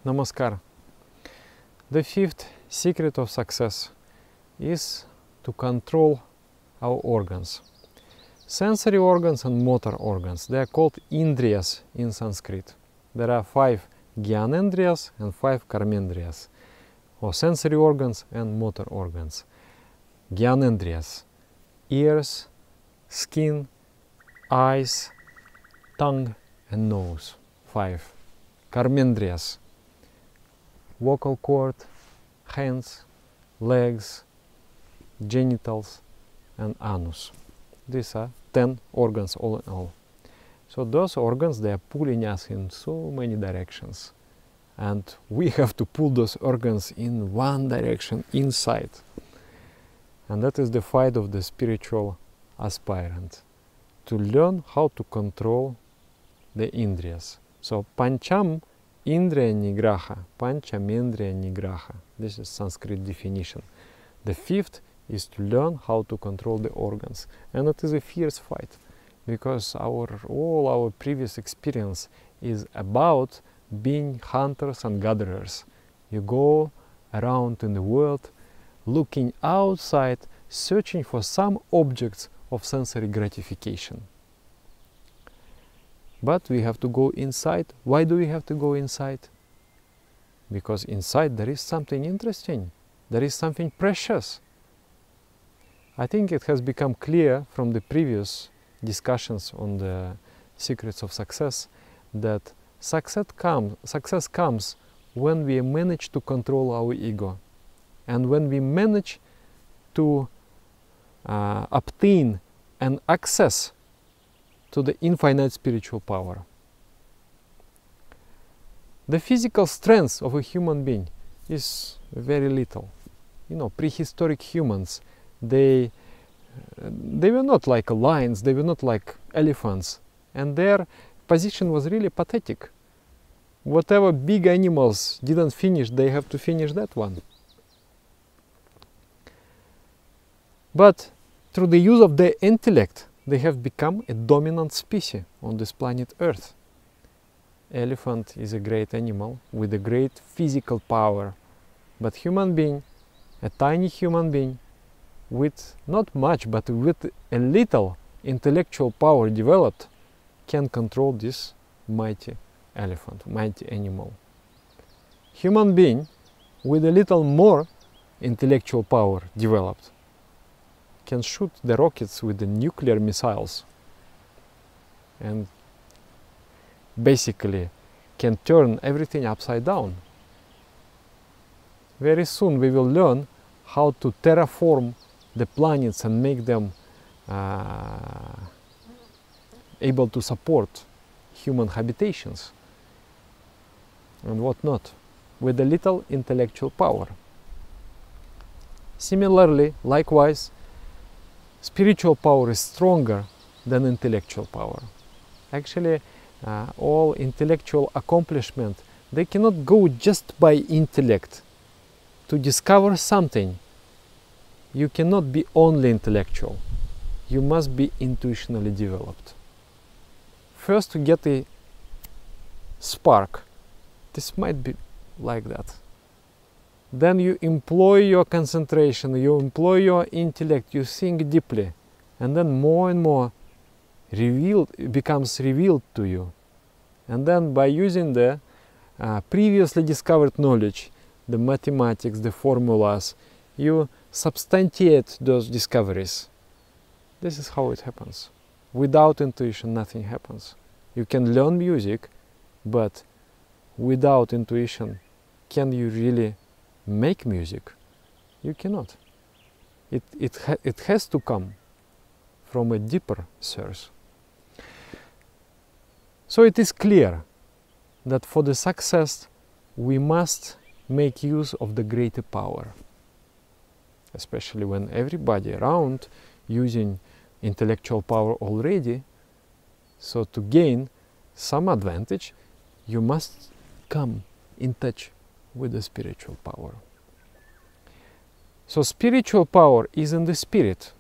Namaskar. The fifth secret of success is to control our organs. Sensory organs and motor organs, they are called indriyas in Sanskrit. There are 5 gyanendriyas and 5 karmendriyas, or sensory organs and motor organs. Gyanendriyas, ears, skin, eyes, tongue and nose, 5. Karmendriyas, vocal cord, hands, legs, genitals and anus. These are 10 organs all in all. So those organs, they are pulling us in so many directions. And we have to pull those organs in one direction, inside. And that is the fight of the spiritual aspirant, to learn how to control the indriyas. So pancham indriya nigraha, panchamendriya nigraha. This is Sanskrit definition. The fifth is to learn how to control the organs. And it is a fierce fight, because all our previous experience is about being hunters and gatherers. You go around in the world looking outside, searching for some objects of sensory gratification. But we have to go inside. Why do we have to go inside? Because inside there is something interesting. There is something precious. I think it has become clear from the previous discussions on the secrets of success that success comes when we manage to control our ego, and when we manage to obtain an access to the infinite spiritual power. The physical strength of a human being is very little. You know, prehistoric humans, they were not like lions, they were not like elephants, and their position was really pathetic. Whatever big animals didn't finish, they have to finish that one. But through the use of their intellect, they have become a dominant species on this planet Earth. Elephant is a great animal with a great physical power, but human being, a tiny human being, with not much but with a little intellectual power developed, can control this mighty elephant, mighty animal. Human being with a little more intellectual power developed can shoot the rockets with the nuclear missiles and basically can turn everything upside down. Very soon we will learn how to terraform the planets and make them able to support human habitations and whatnot with a little intellectual power. Similarly, likewise, spiritual power is stronger than intellectual power. Actually, all intellectual accomplishment, they cannot go just by intellect. To discover something, you cannot be only intellectual. You must be intuitionally developed. First, to get a spark, this might be like that. Then you employ your concentration, you employ your intellect, you think deeply, and then more and more becomes revealed to you. And then by using the previously discovered knowledge, the mathematics, the formulas, you substantiate those discoveries. This is how it happens. Without intuition, nothing happens. You can learn music, but without intuition, can you really make music? You cannot. It has to come from a deeper source. So it is clear that for the success we must make use of the greater power, especially when everybody around using intellectual power already. So to gain some advantage, you must come in touch with the spiritual power. So spiritual power is in the spirit,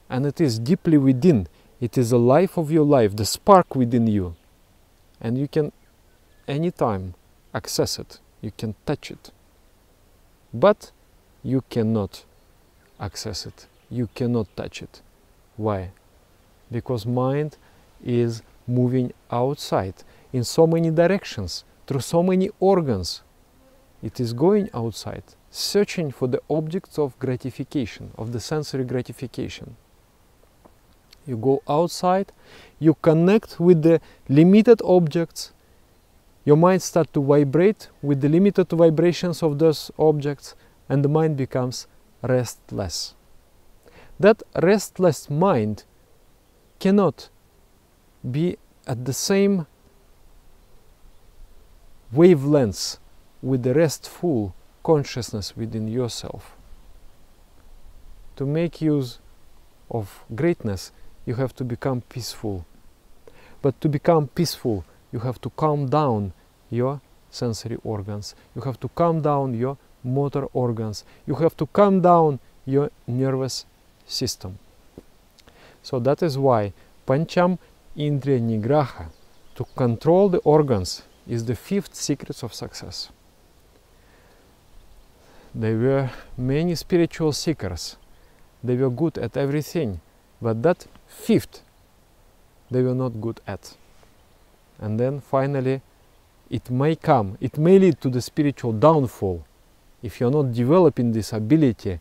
and it is deeply within. It is the life of your life, the spark within you, and you can anytime access it you can touch it, but you cannot access it, you cannot touch it. Why? Because mind is moving outside in so many directions, through so many organs. It is going outside, searching for the objects of gratification, of the sensory gratification. You go outside, you connect with the limited objects, your mind starts to vibrate with the limited vibrations of those objects, and the mind becomes restless. That restless mind cannot be at the same wavelengths with the restful consciousness within yourself. To make use of greatness, you have to become peaceful. But to become peaceful, you have to calm down your sensory organs. You have to calm down your motor organs. You have to calm down your nervous system. So that is why Pancham Indriya Nigraha, to control the organs, is the fifth secret of success. There were many spiritual seekers. They were good at everything, but that fifth they were not good at. And then finally it may lead to the spiritual downfall if you're not developing this ability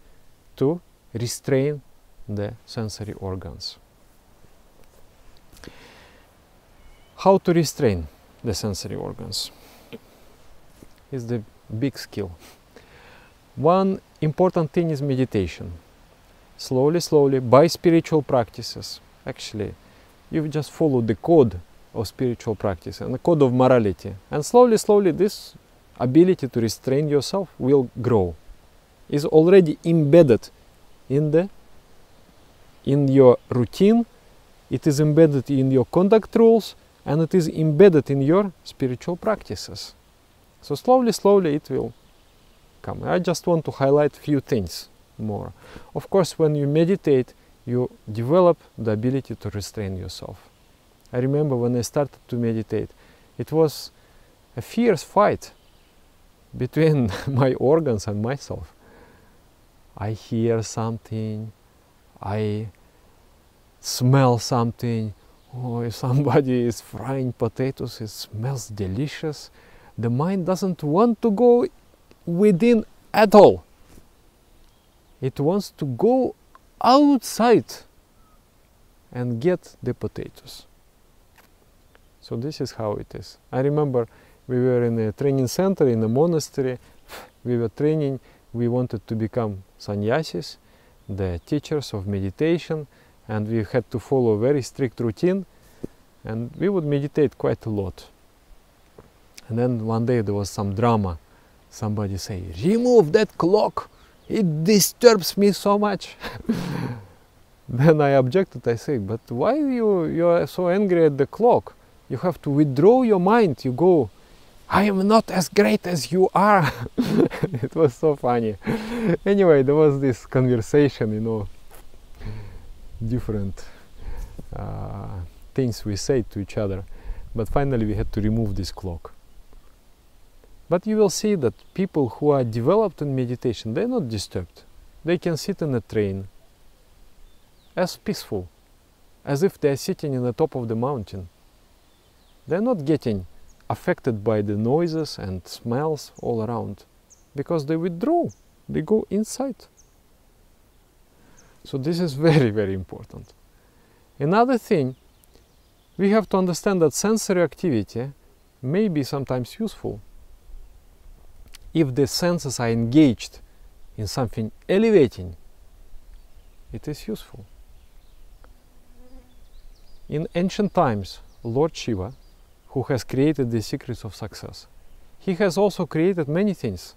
to restrain the sensory organs. How to restrain the sensory organs is the big skill. One important thing is meditation. Slowly, slowly, by spiritual practices. Actually, you just follow the code of spiritual practice and the code of morality. And slowly, slowly, this ability to restrain yourself will grow. Is already embedded in your routine, it is embedded in your conduct rules, and it is embedded in your spiritual practices. So slowly, slowly it will come. I just want to highlight a few things more. Of course, when you meditate, you develop the ability to restrain yourself. I remember when I started to meditate, it was a fierce fight between my organs and myself. I hear something, I smell something. Oh, if somebody is frying potatoes, it smells delicious. The mind doesn't want to go within at all. It wants to go outside and get the potatoes. So this is how it is. I remember we were in a training center in a monastery. We were training. We wanted to become sannyasis, the teachers of meditation, and we had to follow a very strict routine, and we would meditate quite a lot. And then one day there was some drama. Somebody say, "Remove that clock, it disturbs me so much." Then I objected. I say, "But why you are so angry at the clock? You have to withdraw your mind. You go, I am not as great as you are." It was so funny. Anyway, there was this conversation, you know, different things we say to each other. But finally we had to remove this clock. But you will see that people who are developed in meditation, they're not disturbed. They can sit in a train as peaceful, as if they're sitting in the top of the mountain. They're not getting affected by the noises and smells all around, because they withdraw, they go inside. So this is very, very important. Another thing, we have to understand that sensory activity may be sometimes useful if the senses are engaged in something elevating. It is useful. In ancient times, Lord Shiva, who has created the secrets of success, he has also created many things.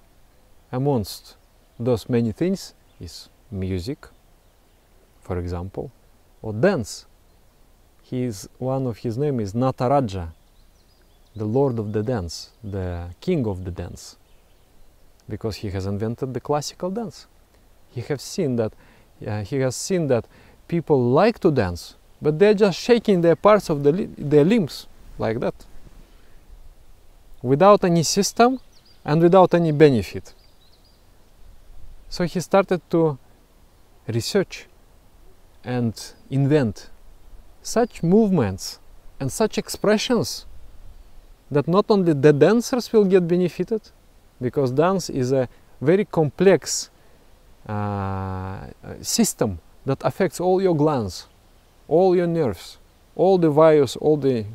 Amongst those many things is music, for example, or dance. One of his name is Nataraja, the Lord of the dance, the King of the dance, because he has invented the classical dance. He has seen that people like to dance, but they're just shaking their parts of their limbs like that. Without any system, and without any benefit. So he started to research and invent such movements and such expressions that not only the dancers will get benefited, because dance is a very complex system that affects all your glands, all your nerves, all the virus, all the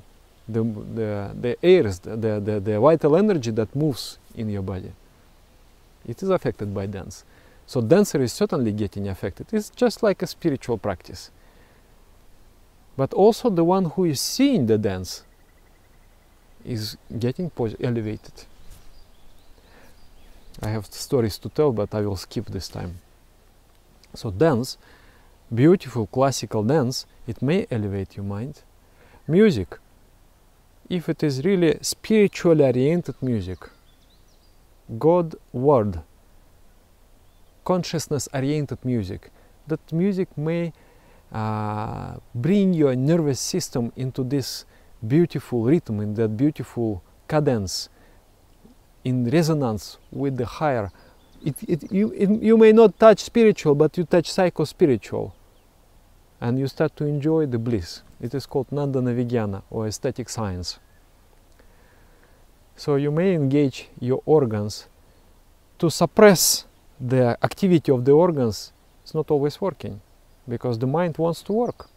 airs, the vital energy that moves in your body. It is affected by dance. So dancer is certainly getting affected. It's just like a spiritual practice. But also the one who is seeing the dance is getting elevated. I have stories to tell, but I will skip this time. So dance, beautiful classical dance, it may elevate your mind. Music, if it is really spiritually oriented music, God word, consciousness oriented music, that music may bring your nervous system into this beautiful rhythm, in that beautiful cadence, in resonance with the higher. You may not touch spiritual, but you touch psycho-spiritual, and you start to enjoy the bliss. It is called Nandana Vigyana, or aesthetic science. So you may engage your organs to suppress the activity of the organs. It's not always working, because the mind wants to work.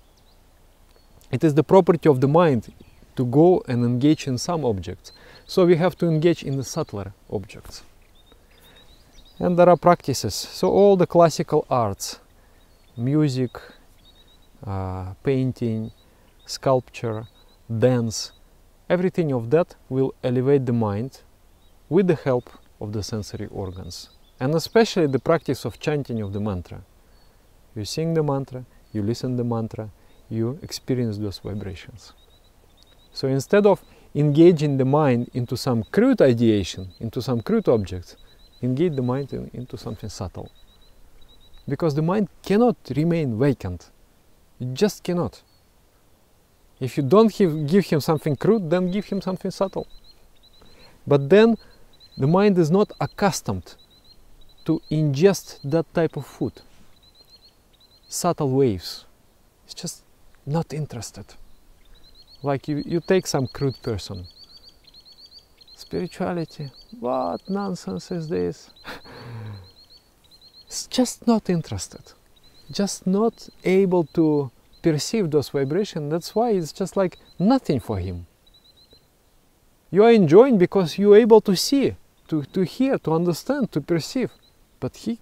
It is the property of the mind to go and engage in some objects. So we have to engage in the subtler objects. And there are practices. So all the classical arts, music, painting, sculpture, dance, everything of that will elevate the mind with the help of the sensory organs. And especially the practice of chanting of the mantra. You sing the mantra, you listen the mantra, you experience those vibrations. So instead of engaging the mind into some crude ideation, into some crude objects, engage the mind into something subtle. Because the mind cannot remain vacant. It just cannot. If you don't give him something crude, then give him something subtle. But then the mind is not accustomed to ingest that type of food. Subtle waves. It's just not interested. Like you take some crude person. Spirituality, what nonsense is this? It's just not interested. Just not able to perceive those vibrations. That's why it's just like nothing for him. You are enjoying because you are able to see, to hear, to understand, to perceive. But he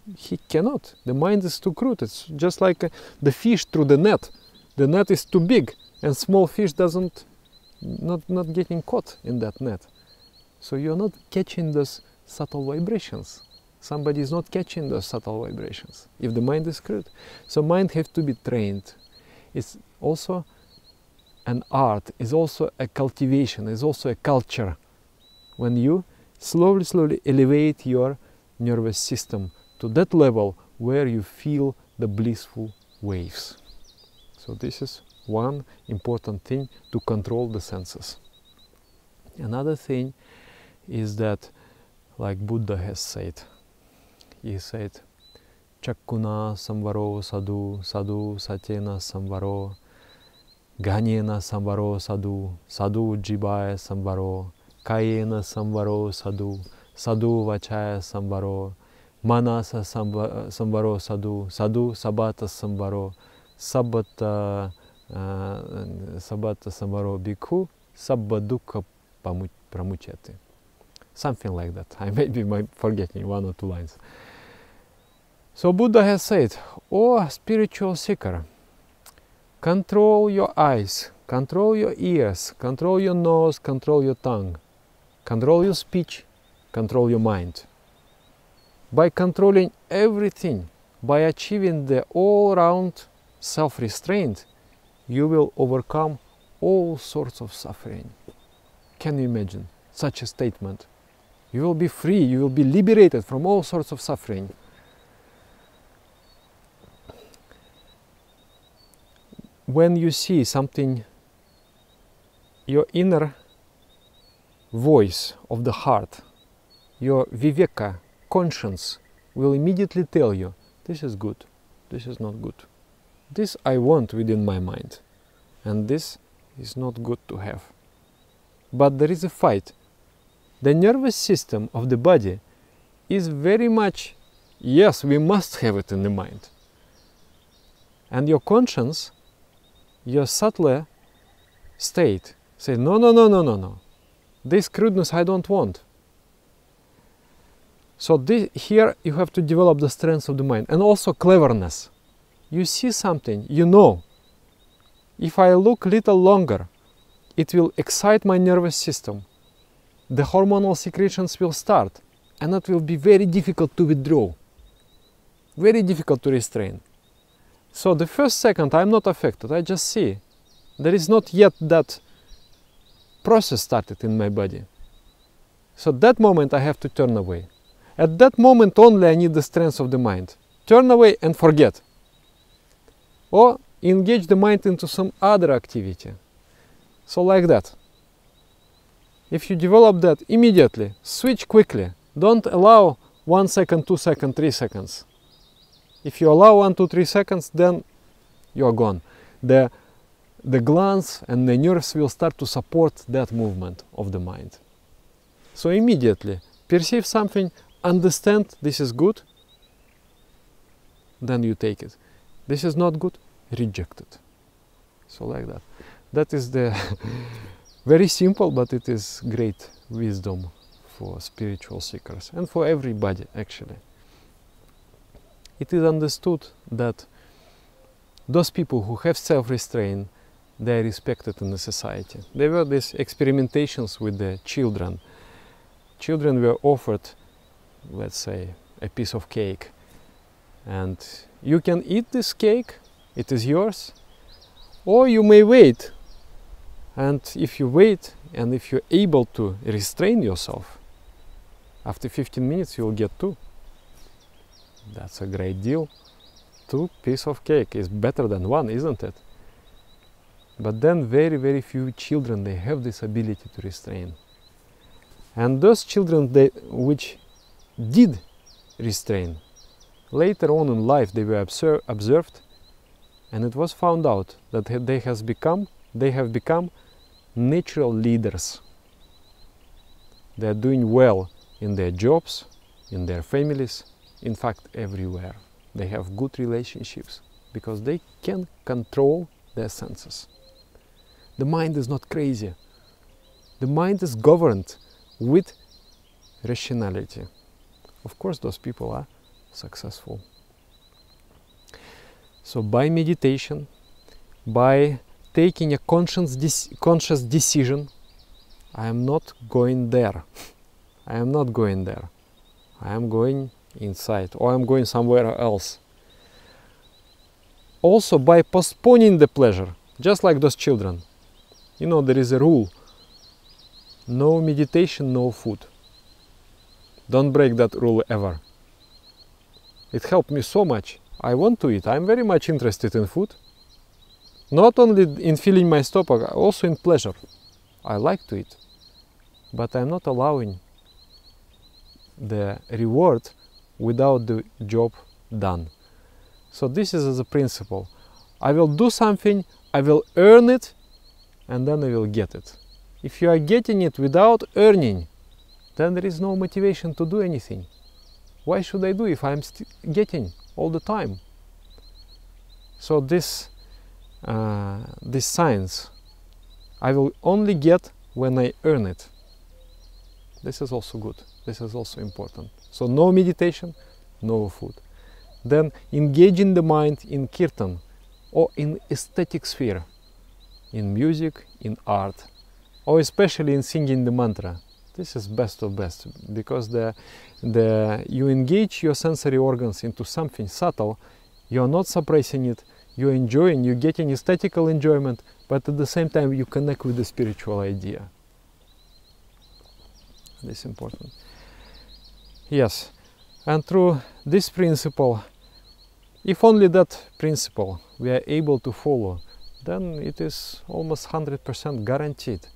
cannot. The mind is too crude. It's just like the fish through the net. The net is too big, and small fish not getting caught in that net. So you're not catching those subtle vibrations. Somebody is not catching those subtle vibrations if the mind is crude. So mind has to be trained. It's also an art, it's also a cultivation, it's also a culture. When you slowly elevate your nervous system to that level where you feel the blissful waves. So this is one important thing to control the senses. Another thing is that, like Buddha has said, he said, Chakkuna samvaro sadhu, sadhu satyena samvaro, Ghanena samvaro sadhu, sadhu jibaya samvaro, Kayena samvaro sadhu, sadhu vachaya samvaro, Manasa samvaro sadhu, sadhu sabata samvaro, Sabata samvaro bhikkhu, sabba dukkha pramuchyate. Something like that. I may be forgetting one or two lines. So Buddha has said, "Oh spiritual seeker, control your eyes, control your ears, control your nose, control your tongue, control your speech, control your mind. By controlling everything, by achieving the all-round self-restraint, you will overcome all sorts of suffering." Can you imagine such a statement? You will be free, you will be liberated from all sorts of suffering. When you see something, your inner voice of the heart your viveka, conscience, will immediately tell you, this is good, this is not good. This I want within my mind, and this is not good to have. But there is a fight. The nervous system of the body is very much, yes, we must have it in the mind. And your conscience, your subtler state, says, no, no, no, no, no, no. This crudeness I don't want. So here you have to develop the strength of the mind and also cleverness. You see something, you know, if I look a little longer, it will excite my nervous system. The hormonal secretions will start, and it will be very difficult to withdraw, very difficult to restrain. So the first second I'm not affected, I just see. There is not yet that process started in my body. So that moment I have to turn away. At that moment only I need the strength of the mind. Turn away and forget. Or engage the mind into some other activity. So like that. If you develop that immediately, switch quickly. Don't allow 1 second, 2 seconds, 3 seconds. If you allow 1, 2, 3 seconds, then you are gone. The glands and the nerves will start to support that movement of the mind. So immediately perceive something, understand this is good, then you take it. This is not good, reject it. So like that. That is the very simple, but it is great wisdom for spiritual seekers and for everybody actually. It is understood that those people who have self-restraint, they are respected in the society. There were these experimentations with the children. Children were offered, let's say, a piece of cake, and you can eat this cake, it is yours, or you may wait. And if you wait, and if you're able to restrain yourself, after 15 minutes you'll get 2. That's a great deal. 2 pieces of cake is better than 1, isn't it? But then very, very few children, they have this ability to restrain. And those children which did restrain, later on in life they were observed, and it was found out that they have become natural leaders. They are doing well in their jobs, in their families, in fact everywhere. They have good relationships because they can control their senses. The mind is not crazy. The mind is governed with rationality. Of course, those people are successful. So by meditation, by taking a conscious decision, I am not going there. I am not going there. I am going inside, or I am going somewhere else. Also by postponing the pleasure, just like those children. You know, there is a rule. No meditation, no food. Don't break that rule ever. It helped me so much. I want to eat. I'm very much interested in food. Not only in filling my stomach, also in pleasure. I like to eat. But I'm not allowing the reward without the job done. So this is the principle. I will do something, I will earn it, and then I will get it. If you are getting it without earning, then there is no motivation to do anything. Why should I do if I'm getting all the time? So this science, I will only get when I earn it. This is also good. This is also important. So no meditation, no food. Then engaging the mind in kirtan or in aesthetic sphere, in music, in art, or especially in singing the mantra. This is best of best, because you engage your sensory organs into something subtle. You are not suppressing it. You're enjoying. You're getting aesthetical enjoyment, but at the same time you connect with the spiritual idea. This is important. Yes, and through this principle, if only that principle we are able to follow, then it is almost 100% guaranteed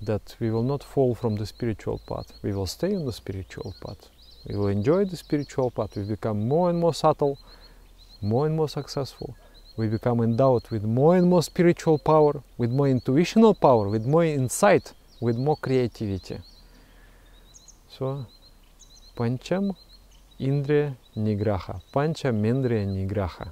that we will not fall from the spiritual path. We will stay on the spiritual path. We will enjoy the spiritual path. We become more and more subtle, more and more successful. We become endowed with more and more spiritual power, with more intuitional power, with more insight, with more creativity. So, Pancham Indriya Nigraha, Pancham Indriya Nigraha.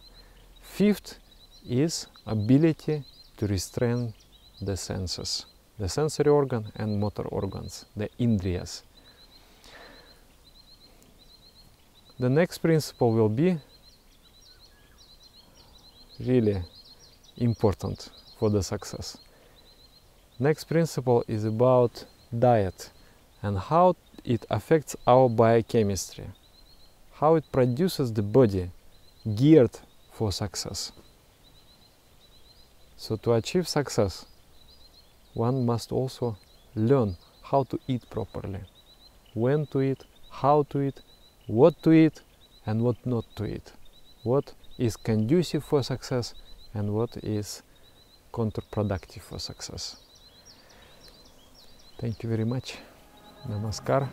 Fifth is ability to restrain the senses, the sensory organ and motor organs, the Indriyas. The next principle will be really important for the success. Next principle is about diet and how it affects our biochemistry, how it produces the body geared for success. So to achieve success, one must also learn how to eat properly, when to eat, how to eat, what to eat and what not to eat, what is conducive for success and what is counterproductive for success. Thank you very much. Namaskar.